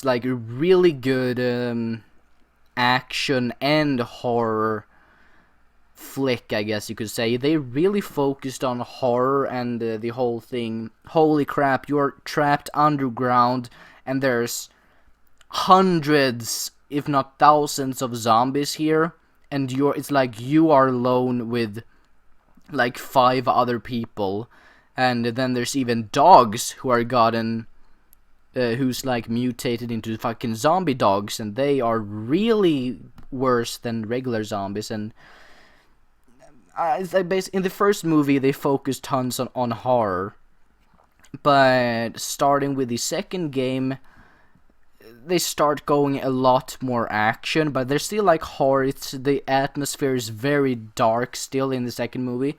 like a really good action and horror flick, I guess you could say. They really focused on horror and the whole thing. Holy crap, you're trapped underground and there's hundreds, if not thousands, of zombies here, and it's like you are alone with like 5 other people, and then there's even dogs who are gotten who's like mutated into fucking zombie dogs, and they are really worse than regular zombies. And in the first movie they focused tons on horror, but starting with the second game they start going a lot more action, but there's still like horror. The atmosphere is very dark still in the second movie,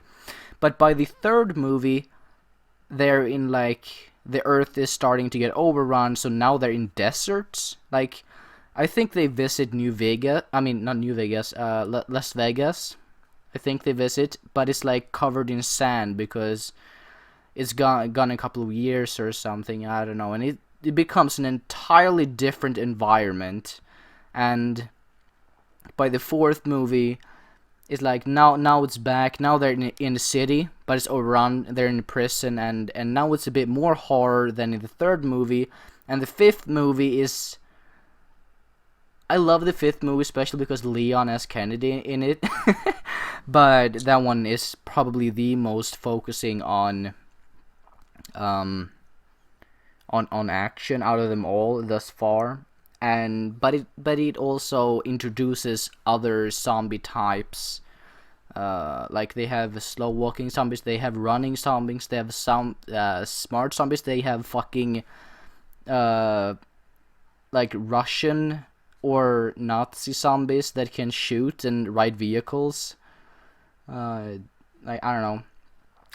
but by the third movie they're in like the earth is starting to get overrun, so now they're in deserts. Like I think they visit New Vegas. I mean, not New Vegas, Las Vegas. I think they visit, but it's like covered in sand because it's gone a couple of years or something. I don't know, and it becomes an entirely different environment. And by the fourth movie, it's like now it's back. Now they're in the city, but it's overrun. They're in prison, and now it's a bit more horror than in the third movie. And the fifth movie is, I love the fifth movie, especially because Leon S. Kennedy in it. But that one is probably the most focusing on action out of them all thus far. And but it also introduces other zombie types. Like they have slow walking zombies, they have running zombies, they have some smart zombies, they have fucking like Russian or Nazi zombies that can shoot and ride vehicles. Like I don't know.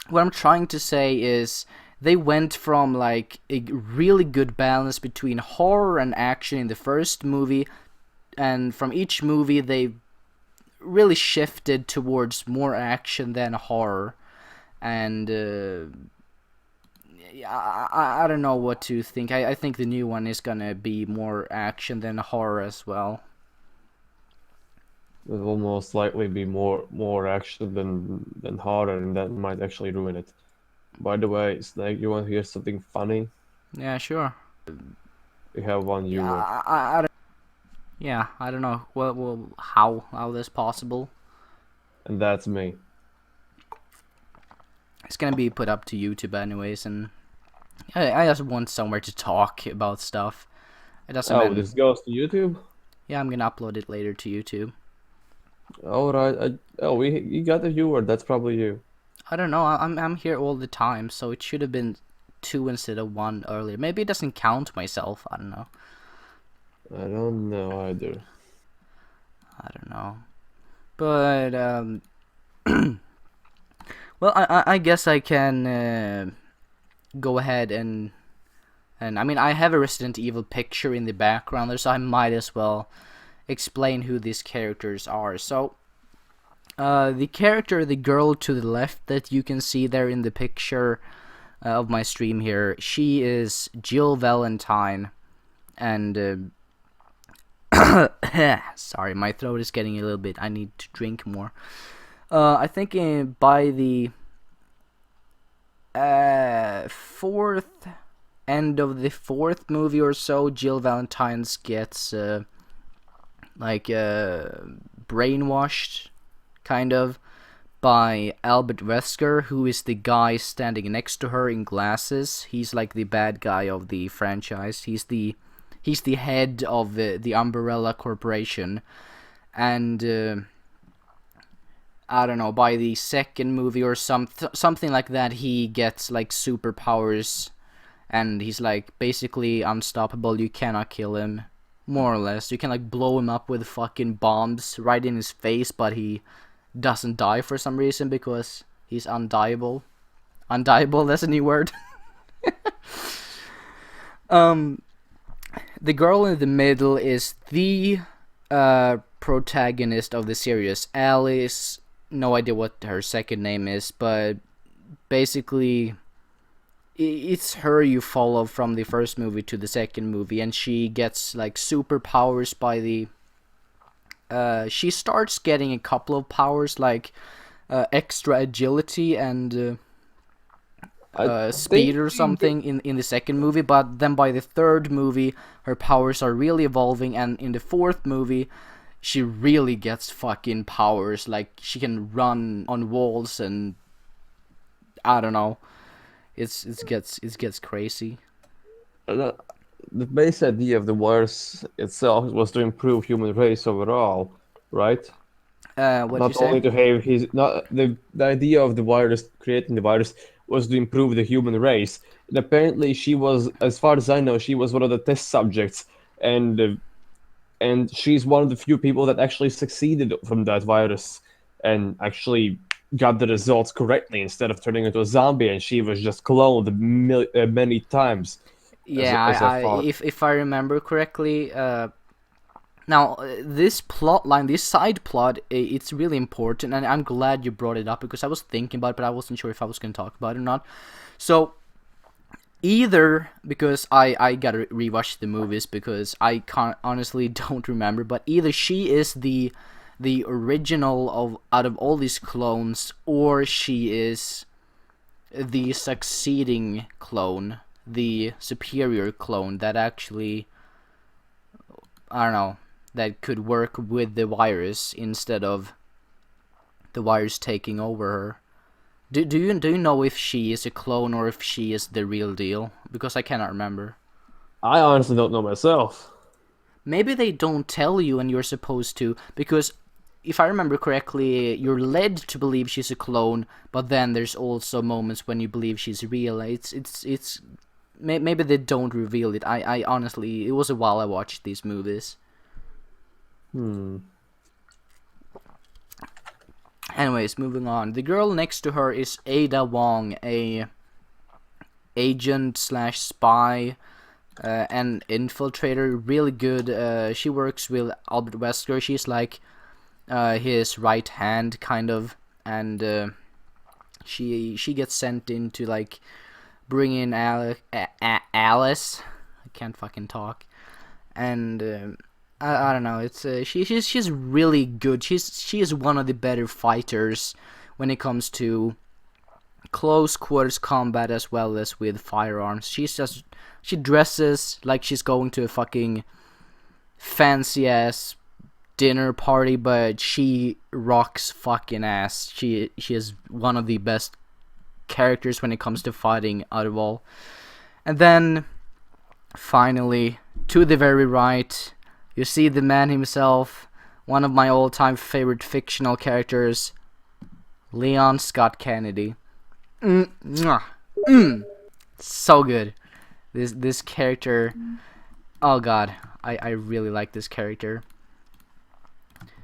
What I'm trying to say is they went from like a really good balance between horror and action in the first movie, and from each movie they really shifted towards more action than horror. And I don't know what to think. I think the new one is gonna be more action than horror as well. It will most likely be more action than horror, and that might actually ruin it. By the way, Snake, you want to hear something funny? Yeah, sure. We have one Yeah, viewer, I don't know. Well, how that's possible? and that's me. It's gonna be put up to YouTube anyways, and I just want somewhere to talk about stuff. It doesn't Oh, matter. this goes to YouTube? Yeah, I'm gonna upload it later to YouTube. All right. We got a viewer. That's probably you. I don't know. I'm here all the time, so it should have been 2 instead of 1 earlier. Maybe it doesn't count myself. I don't know. I don't know either. I don't know. But well, I guess I can go ahead and I mean I have a Resident Evil picture in the background there, so I might as well explain who these characters are. So the character, the girl to the left that you can see there in the picture of my stream here, she is Jill Valentine, and sorry, my throat is getting a little bit. I need to drink more. I think by the fourth end of the fourth movie or so, Jill Valentine's gets brainwashed, kind of, by Albert Wesker, who is the guy standing next to her in glasses. He's like the bad guy of the franchise. He's the head of the Umbrella Corporation, and I don't know. By the second movie or something like that, he gets like superpowers, and he's like basically unstoppable. You cannot kill him, more or less. You can like blow him up with fucking bombs right in his face, but he doesn't die for some reason because he's undieable. Undieable, that's a new word. The girl in the middle is the protagonist of the series, Alice. No idea what her second name is, but basically it's her you follow from the first movie to the second movie, and she gets like superpowers by the. She starts getting a couple of powers like extra agility and I speed think or something in the second movie, but then by the third movie, her powers are really evolving, and in the fourth movie, she really gets fucking powers. Like she can run on walls, and I don't know. It gets crazy. uh, the base idea of the virus itself was to improve human race overall, right? What'd you Not say? only to have his not the idea of the virus creating the virus was to improve the human race. And apparently, she was, as far as I know, she was one of the test subjects, and uh, and she's one of the few people that actually succeeded from that virus and actually got the results correctly instead of turning into a zombie. And she was just cloned many times, Yeah, as I thought. if I remember correctly, now this plot line, this side plot, it's really important, and I'm glad you brought it up because I was thinking about it, but I wasn't sure if I was going to talk about it or not. So either because I gotta rewatch the movies because I can't honestly don't remember, but either she is the original of out of all these clones, or she is the succeeding clone, the superior clone that actually, I don't know, that could work with the virus instead of the virus taking over her. Do you know if she is a clone or if she is the real deal? Because I cannot remember. I honestly don't know myself. Maybe they don't tell you and you're supposed to, because if I remember correctly, you're led to believe she's a clone, but then there's also moments when you believe she's real. It's maybe they don't reveal it. I honestly, it was a while I watched these movies. Hmm. Anyways, moving on. The girl next to her is Ada Wong, a agent slash spy and infiltrator. Really good. She works with Albert Wesker. She's like his right hand, kind of, and she gets sent in to like bring in Alice. I can't fucking talk, and I don't know. It's she's really good. She is one of the better fighters when it comes to close quarters combat as well as with firearms. She dresses like she's going to a fucking fancy ass dinner party, but she rocks fucking ass. She is one of the best characters when it comes to fighting out of all. And then finally, to the very right, you see the man himself, one of my all-time favorite fictional characters, Leon Scott Kennedy. So good. This character, oh god, I really like this character.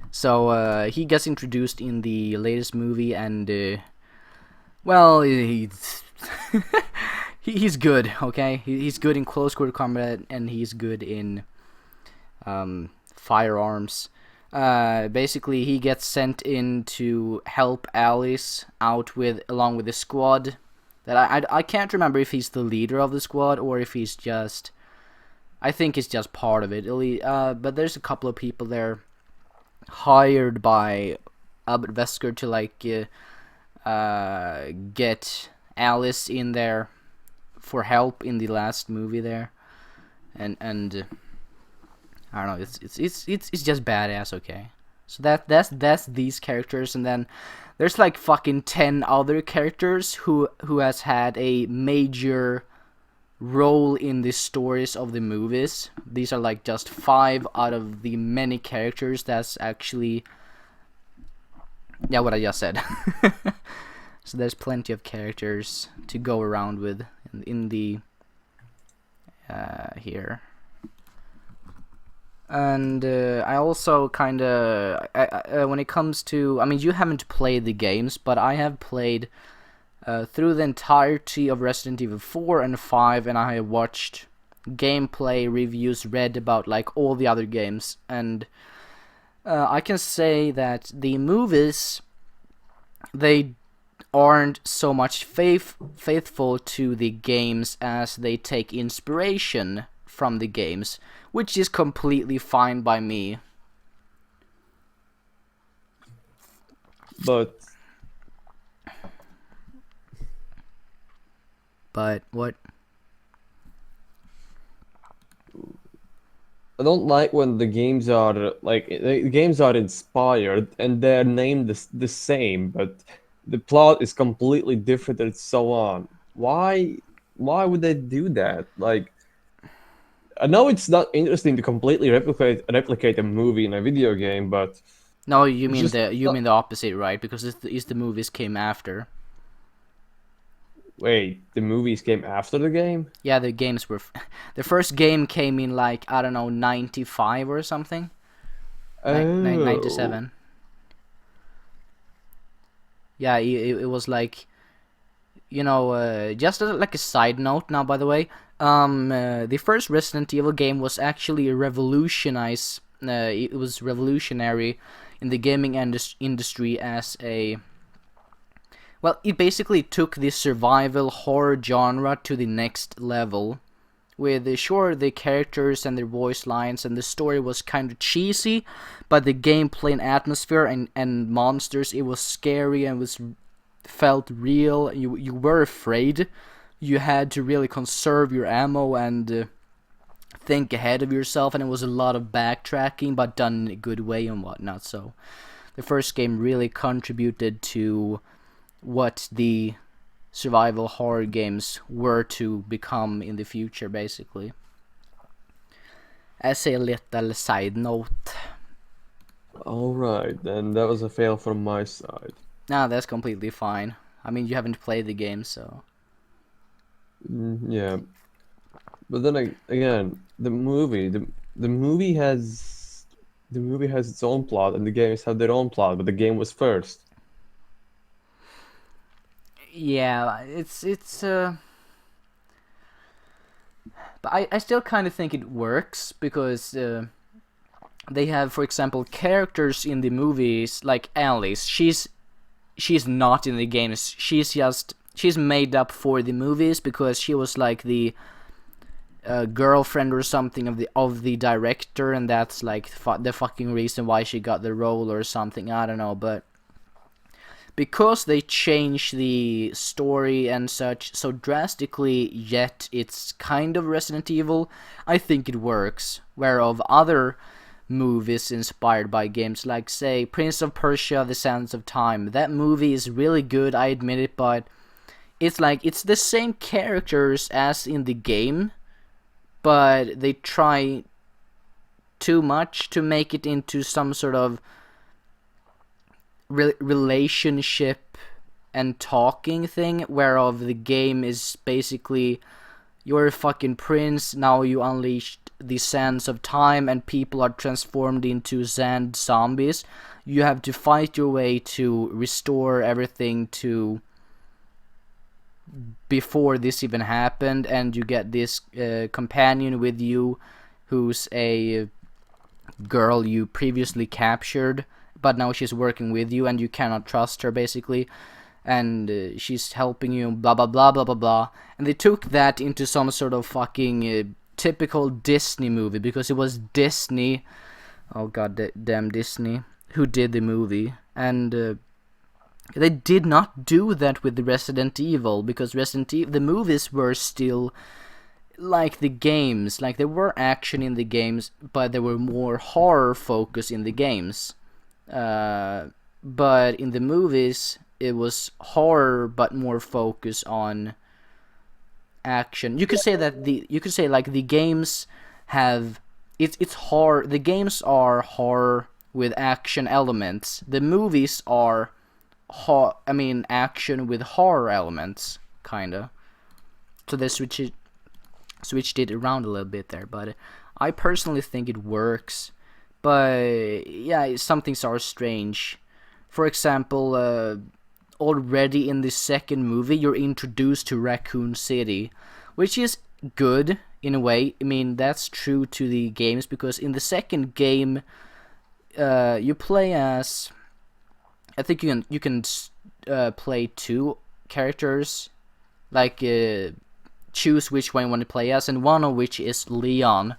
So he gets introduced in the latest movie, and well, he's good. Okay, he's good in close quarter combat, and he's good in firearms. Basically, he gets sent in to help Alice out along with the squad. That I can't remember if he's the leader of the squad or if he's just. I think he's just part of it. But there's a couple of people there hired by Albert Wesker to like get Alice in there for help in the last movie there, and I don't know. It's just badass. Okay, so that's these characters, and then there's like fucking 10 other characters who has had a major role in the stories of the movies. These are like just 5 out of the many characters that's actually, yeah, what I just said. So there's plenty of characters to go around with in the here. And I also kind of, when it comes to, I mean, you haven't played the games, but I have played through the entirety of Resident Evil 4 and 5, and I have watched gameplay reviews, read about like all the other games, and I can say that the movies, they aren't so much faithful to the games as they take inspiration from the games, which is completely fine by me. But But what? I don't like when the games are like the games are inspired and they're named the same, but the plot is completely different and so on. Why would they do that? Like, I know it's not interesting to completely replicate a movie in a video game, but No, you it's mean just the not, opposite, right? Because it's the movies came after. wait, the movies came after the game? Yeah, the games were. The first game came in like I don't know 95 or something. Oh, 97. Yeah, it was like just like a side note now, by the way, the first Resident Evil game was actually revolutionized. It was revolutionary in the gaming industry as a. Well, it basically took the survival horror genre to the next level. With sure the characters and their voice lines and the story was kind of cheesy, but the gameplay and atmosphere and monsters, it was scary and was felt real. You were afraid. You had to really conserve your ammo and think ahead of yourself, and it was a lot of backtracking, but done in a good way and whatnot. So the first game really contributed to what the survival horror games were to become in the future, basically. As a little side note. all right, then that was a fail from my side. Nah, that's completely fine. I mean, you haven't played the game, so. Yeah, but then again, the movie has its own plot, and the games have their own plot, but the game was first. Yeah, but I still kind of think it works because they have, for example, characters in the movies like Alice. She's not in the games. She's made up for the movies because she was like the girlfriend or something of the director, and that's like the fucking reason why she got the role or something. I don't know, but because they change the story and such so drastically, yet it's kind of Resident Evil, I think it works. Whereof other movies inspired by games like, say, Prince of Persia: The Sands of Time, that movie is really good, I admit it, but it's like it's the same characters as in the game, but they try too much to make it into some sort of relationship and talking thing, whereof the game is basically you're a fucking prince, now you unleashed the sands of time and people are transformed into sand zombies. You have to fight your way to restore everything to before this even happened, and you get this companion with you who's a girl you previously captured, but now she's working with you and you cannot trust her, basically, and she's helping you, blah blah blah blah blah blah. And they took that into some sort of fucking typical Disney movie, because it was Disney, oh god damn Disney, who did the movie. And they did not do that with the Resident Evil, because Resident Evil, the movies were still like the games, like there were action in the games, but there were more horror focus in the games. But in the movies, it was horror, but more focus on action. You could say that the games have it's horror. The games are horror with action elements. The movies are action with horror elements, kinda. So they switched it around a little bit there, but I personally think it works. But yeah, some things are strange. For example, already in the second movie, you're introduced to Raccoon City, which is good in a way. I mean, that's true to the games, because in the second game, you play as, I think you can play two characters, like choose which one you want to play as, and one of which is Leon.